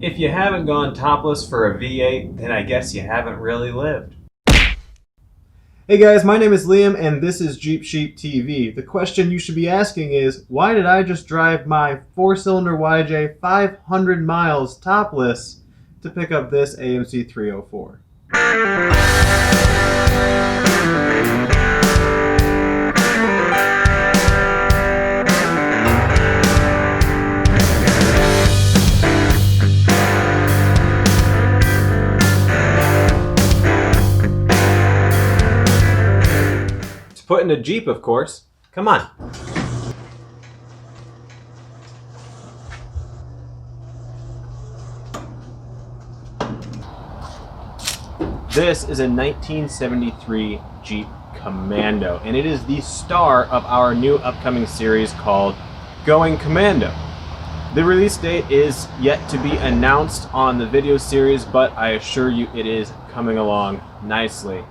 If you haven't gone topless for a V8, then I guess you haven't really lived. Hey guys, my name is Liam and this is Jeepsheeptv. The question you should be asking is, why did I just drive my 4-cylinder YJ 500 miles topless to pick up this AMC 304? Put in a Jeep, of course. Come on. This is a 1973 Jeep Commando, and it is the star of our new upcoming series called Going-Commando. The release date is yet to be announced on the video series, but I assure you it is coming along nicely.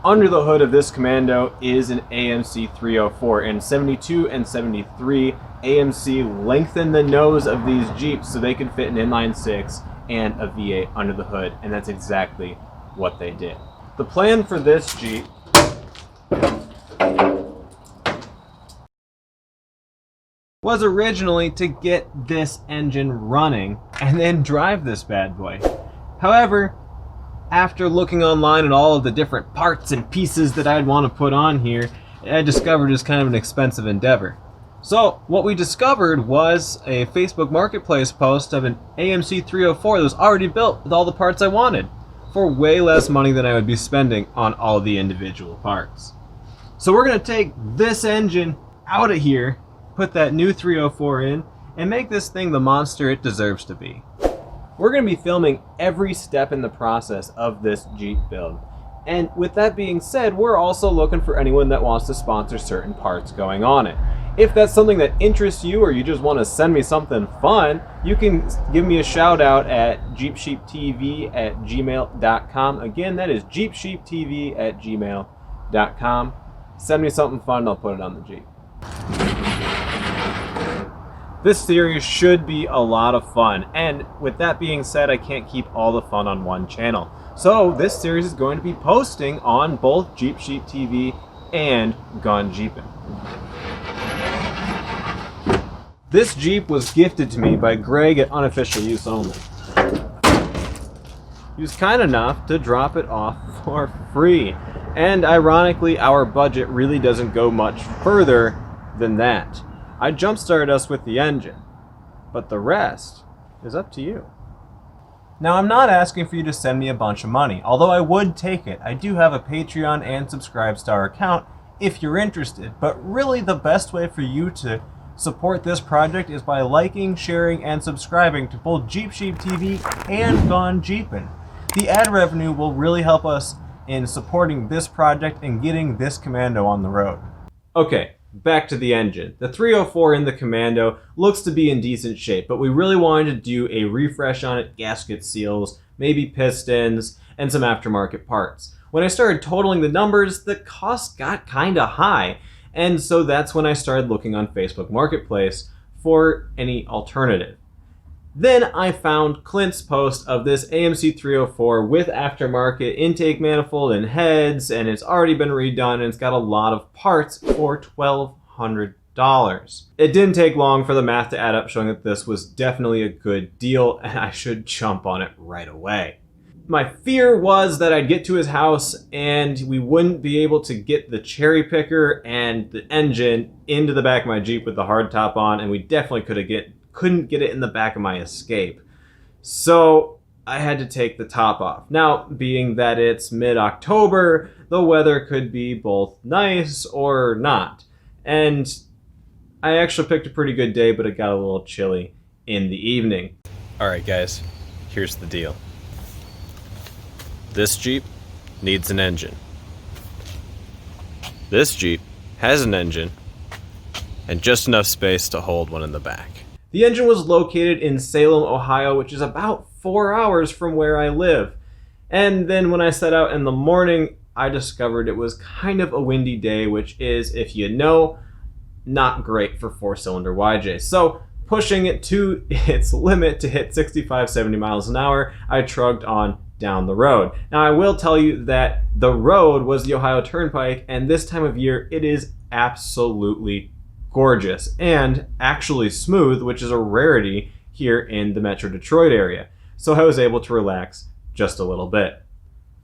Under the hood of this Commando is an AMC 304. In 72 and 73, AMC lengthened the nose of these Jeeps so they could fit an inline 6 and a V8 under the hood, and that's exactly what they did. The plan for this Jeep was originally to get this engine running and then drive this bad boy. However, after looking online at all of the different parts and pieces that I'd want to put on here, I discovered it's kind of an expensive endeavor. So what we discovered was a Facebook Marketplace post of an AMC 304 that was already built with all the parts I wanted for way less money than I would be spending on all the individual parts. So we're going to take this engine out of here, put that new 304 in, and make this thing the monster it deserves to be. We're going to be filming every step in the process of this Jeep build. And with that being said, we're also looking for anyone that wants to sponsor certain parts going on it. If that's something that interests you, or you just want to send me something fun, you can give me a shout out at jeepsheeptv@gmail.com. Again, that is jeepsheeptv@gmail.com. Send me something fun and I'll put it on the Jeep. This series should be a lot of fun, and with that being said, I can't keep all the fun on one channel. So this series is going to be posting on both Jeepsheeptv and Gone-Gpn. This Jeep was gifted to me by Greg at Unnoficial Use Only. He was kind enough to drop it off for free, and ironically, our budget really doesn't go much further than that. I jump-started us with the engine, but the rest is up to you. Now, I'm not asking for you to send me a bunch of money, although I would take it. I do have a Patreon and Subscribestar account if you're interested, but really the best way for you to support this project is by liking, sharing, and subscribing to both Jeepsheeptv and Gone-Gpn. The ad revenue will really help us in supporting this project and getting this Commando on the road. Okay. Back to the engine. The 304 in the Commando looks to be in decent shape, but we really wanted to do a refresh on it, gasket seals, maybe pistons, and some aftermarket parts. When I started totaling the numbers, the cost got kinda high, and so that's when I started looking on Facebook Marketplace for any alternative. Then I found Clint's post of this AMC 304 with aftermarket intake manifold and heads, and it's already been redone, and it's got a lot of parts for $1,200. It didn't take long for the math to add up, showing that this was definitely a good deal, and I should jump on it right away. My fear was that I'd get to his house and we wouldn't be able to get the cherry picker and the engine into the back of my Jeep with the hardtop on, and we definitely couldn't get it in the back of my Escape. So I had to take the top off. Now, being that it's mid-October, the weather could be both nice or not. And I actually picked a pretty good day, but it got a little chilly in the evening. Alright guys, here's the deal. This Jeep needs an engine. This Jeep has an engine and just enough space to hold one in the back. The engine was located in Salem, Ohio, which is about 4 hours from where I live. And then when I set out in the morning, I discovered it was kind of a windy day, which is, if you know, not great for 4-cylinder YJ. So Pushing it to its limit to hit 65, 70 miles an hour, I trudged on down the road. Now, I will tell you that the road was the Ohio Turnpike, and this time of year, it is absolutely gorgeous and actually smooth, which is a rarity here in the Metro Detroit area. So I was able to relax just a little bit.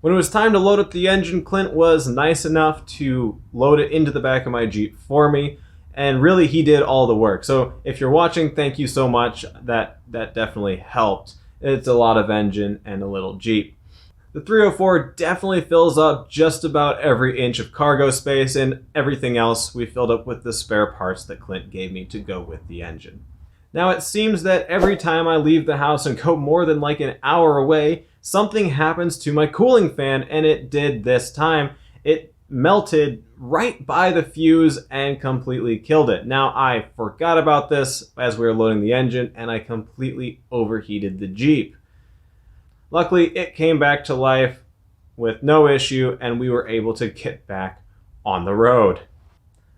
When it was time to load up the engine, Clint was nice enough to load it into the back of my Jeep for me. And really, he did all the work. So if you're watching, thank you so much. That definitely helped. It's a lot of engine and a little Jeep. The 304 definitely fills up just about every inch of cargo space, and everything else we filled up with the spare parts that Clint gave me to go with the engine. Now, it seems that every time I leave the house and go more than like an hour away, something happens to my cooling fan, and it did this time. It melted right by the fuse and completely killed it. Now, I forgot about this as we were loading the engine, and I completely overheated the Jeep. Luckily, it came back to life with no issue, and we were able to get back on the road.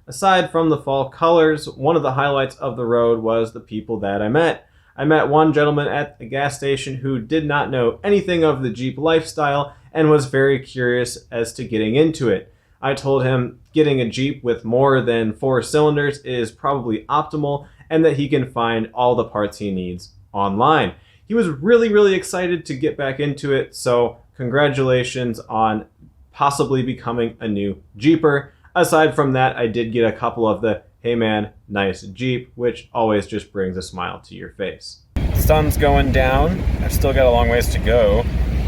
Aside from the fall colors, one of the highlights of the road was the people that I met. I met one gentleman at the gas station who did not know anything of the Jeep lifestyle and was very curious as to getting into it. I told him getting a Jeep with more than 4 cylinders is probably optimal and that he can find all the parts he needs online. He was really excited to get back into it, so congratulations on possibly becoming a new Jeeper. Aside from that, I did get a couple of the "hey man, nice Jeep," which always just brings a smile to your face. The sun's going down. I've still got a long ways to go,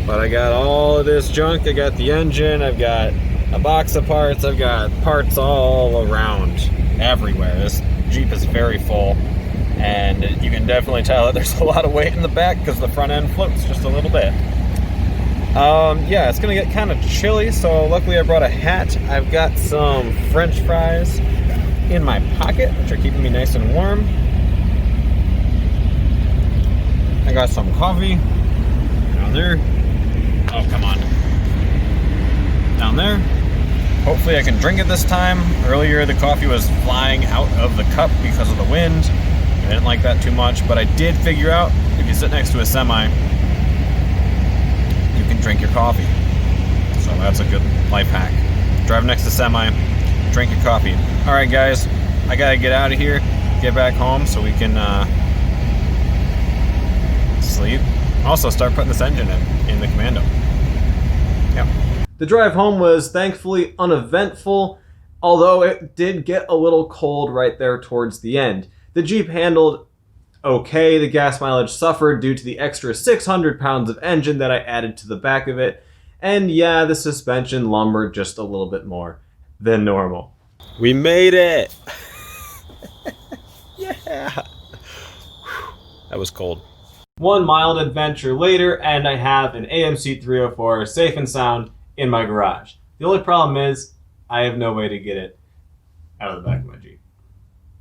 but I got all of this junk. I got the engine, I've got a box of parts, I've got parts all around, everywhere. This Jeep is very full, and you can definitely tell that there's a lot of weight in the back because the front end floats just a little bit. Yeah, it's gonna get kind of chilly, so luckily I brought a hat. I've got some French fries in my pocket, which are keeping me nice and warm. I got some coffee down there. Oh, come on. Down there. Hopefully I can drink it this time. Earlier the coffee was flying out of the cup because of the wind. I didn't like that too much, but I did figure out if you sit next to a semi, you can drink your coffee. So that's a good life hack. Drive next to semi, drink your coffee. All right, guys, I gotta get out of here, get back home so we can sleep. Also, start putting this engine in the Commando. Yeah. The drive home was thankfully uneventful, although it did get a little cold right there towards the end. The Jeep handled okay. The gas mileage suffered due to the extra 600 pounds of engine that I added to the back of it. And yeah, the suspension lumbered just a little bit more than normal. We made it! Yeah! That was cold. One mild adventure later, and I have an AMC 304 safe and sound in my garage. The only problem is, I have no way to get it out of the back of my Jeep.